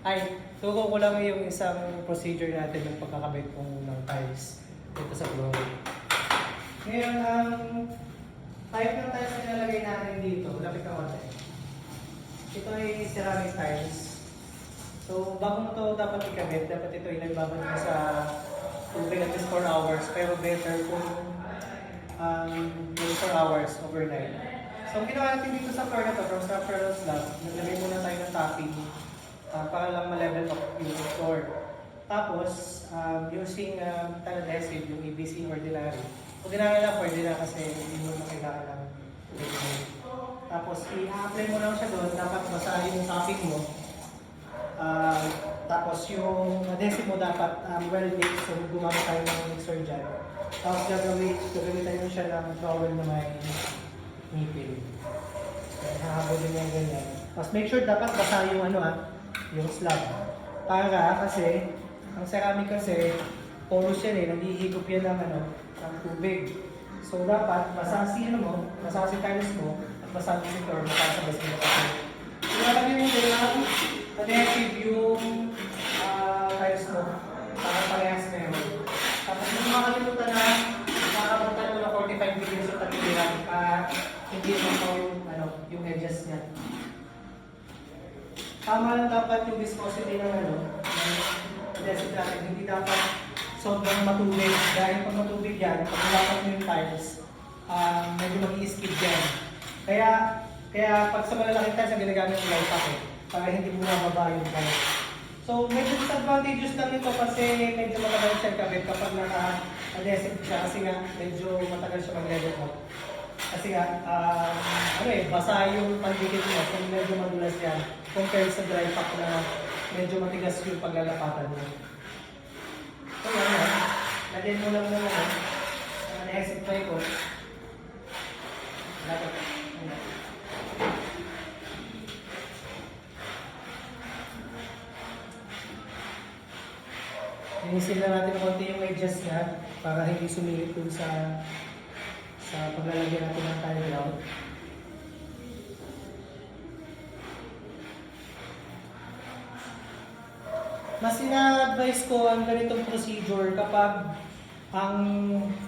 Ay, turo ko lang yung isang procedure natin ng pagkakabit ng tiles dito sa flooring. Ngayon, ang type ng tiles na nilalagay natin dito, lapit na konti. Ito ay ceramic tiles. So, bago mo ito dapat ikabit, dapat ito inagbabad mo sa tubig at least 4 hours. Pero better kung 4 hours overnight. So, ang ginawa natin dito sa floor na ito, from structural slab, naglagay muna tayo ng topping para lang ma-level up yung floor. Tapos, using adhesive, yung ABC ordinary. Kung ginagawa lang pwede na kasi hindi mo makailangan ng tubig. Tapos, i-apply mo lang siya doon, dapat basa yung topping mo. Tapos, yung adhesive mo dapat well-mixed, so gumamit tayo ng mixer dyan. Tapos, gagamitan mo siya ng towel na may nipple. Hahabulin mo yung ganyan. Tapos, make sure dapat basa yung yung slab. Para kasi, ang ceramic kasi, porous yan naghihigop yan ng tubig. So, dapat basa si tiles mo, at basa si floor, makasabas mo kasi. Ilalagay mo yung adhesive yung tiles mo, para parehas na yun. Tapos, kung makalimutan na, makakabutan mo na 45 degrees sa tagiliran, hindi mo yung edges niya. Tama lang dapat yung viscosity ng adhesive natin. Hindi dapat sobrang matubig. Dahil pag matubig yan, pag nalapat mo yung tiles, medyo mag-i-skid yan. Kaya pag sa malalaking tiles, ang ginagamit yung light pack para hindi mo nababa yung tiles. So, medyo disadvantageous lang ito kasi medyo matagal siya kabit kapag naka-adhesive siya kasi nga medyo matagal siya mag-level up. Kasi nga, basa yung pandikit mo, so medyo madulas yan compared sa dry pack na medyo matigas yung paglalapatan mo. So yan, lagyan mo lang naman adhesive tricot. Linisin na natin konti yung edges niya para hindi sumilip dun sa paglalagyan natin ng tile ground. Mas ina-advise ko ang ganitong procedure kapag ang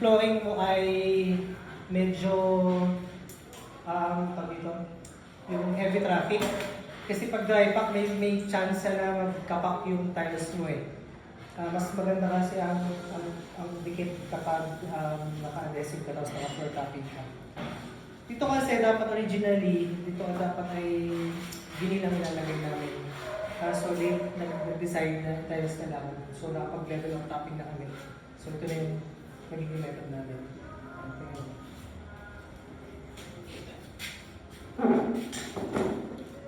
flooring mo ay medyo yung heavy traffic. Kasi pag dry pack, may chance na magkapak yung tiles mo mas maganda kasi ang dikit kapag naka-adhesive ka tapos naka-floor topping ka. Dito kasi dapat originally, dito dapat ay gini lang nilalagay namin. So nag-design na tiles na lang. So nakapag-level ng topping na kami. So ito na yung magiging method namin.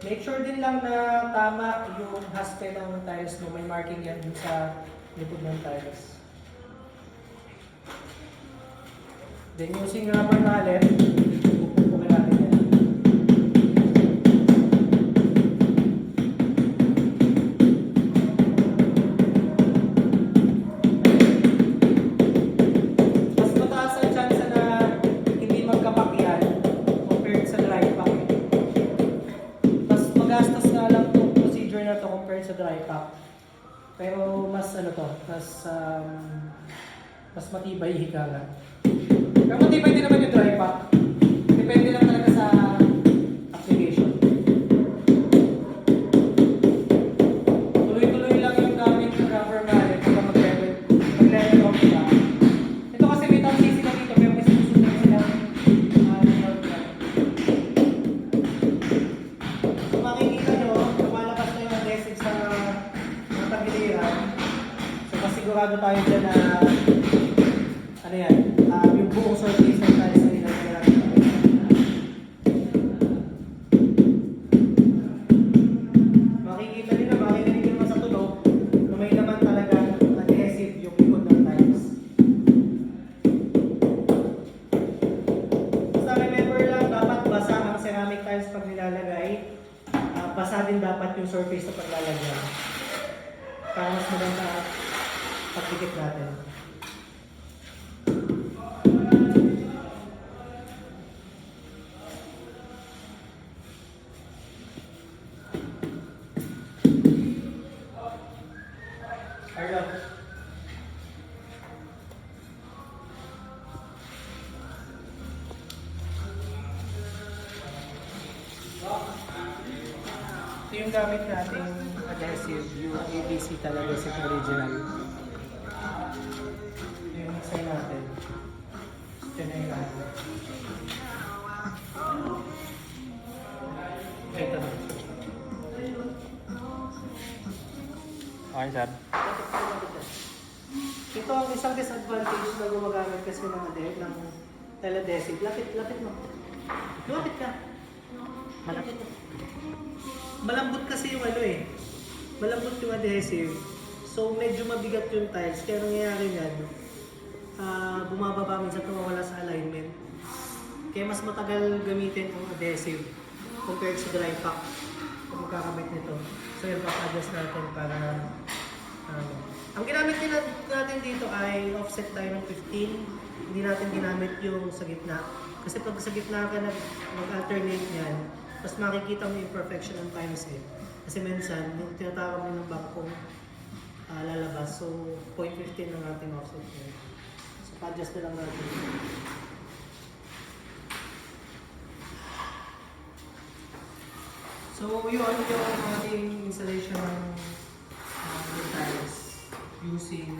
Make sure din lang na tama yung haspe ng tiles mo. May marking yan dun sa likod ng tiles. Then using rubber mallet, pupupukin natin yan. Mas mataas ang chance na hindi magkapak yan compared sa dry pack. Mas magastos nga lang itong procedure na to compared sa dry pack. Pero mas mas matibay hika nga. Pero matibay din naman yung dry pack. Depende lang talaga sa application. Tuloy-tuloy lang yung gamit ng rubber mallet para mag-level off siya. Ito kasi may tansisi na dito, pero may sinusunod sila so makikita nyo, lumalabas na yung adhesive sa tagiliran. So masigurado tayo dyan na yung buong surface ng tiles na nilagay natin. Makikita nyo naman sa tunog na may naman talaga adhesive yung likod ng tiles. Basta remember lang, dapat basa ang ceramic tiles pag nilalagay. Basa din dapat yung surface na paglalagyan. Para mas maganda pagdikit natin. Carlo. Ito yung gamit nating adhesive, yung ABC talaga sa original. Ito yung mixer natin. Ito na yung natin. Ito na. Okay, sir. Ito ang isang disadvantage na gumagamit kasi ng teledesive. Lapit mo. Lumapit ka. Malapit mo. Malambot kasi yung malambot yung adhesive. So medyo mabigat yung tiles. Kaya nangyayari yan, bumababa minsan tumawala sa alignment. Kaya mas matagal gamitin ang adhesive compared sa dry pack kung magkakamit nito. So yun, adjust natin para ang ginamit natin dito ay offset tayo ng 15. Hindi natin ginamit yung sa gitna. Kasi pag sa gitna ka mag-alternate yan, mas makikita mo yung imperfection ng tiles eh. Kasi minsan, yung tinatawag mo ng bangkong lalabas. So, 0.15 ng ating offset ngayon. So, pa-adjust na lang natin. So, yun yung ating installation ng tiles using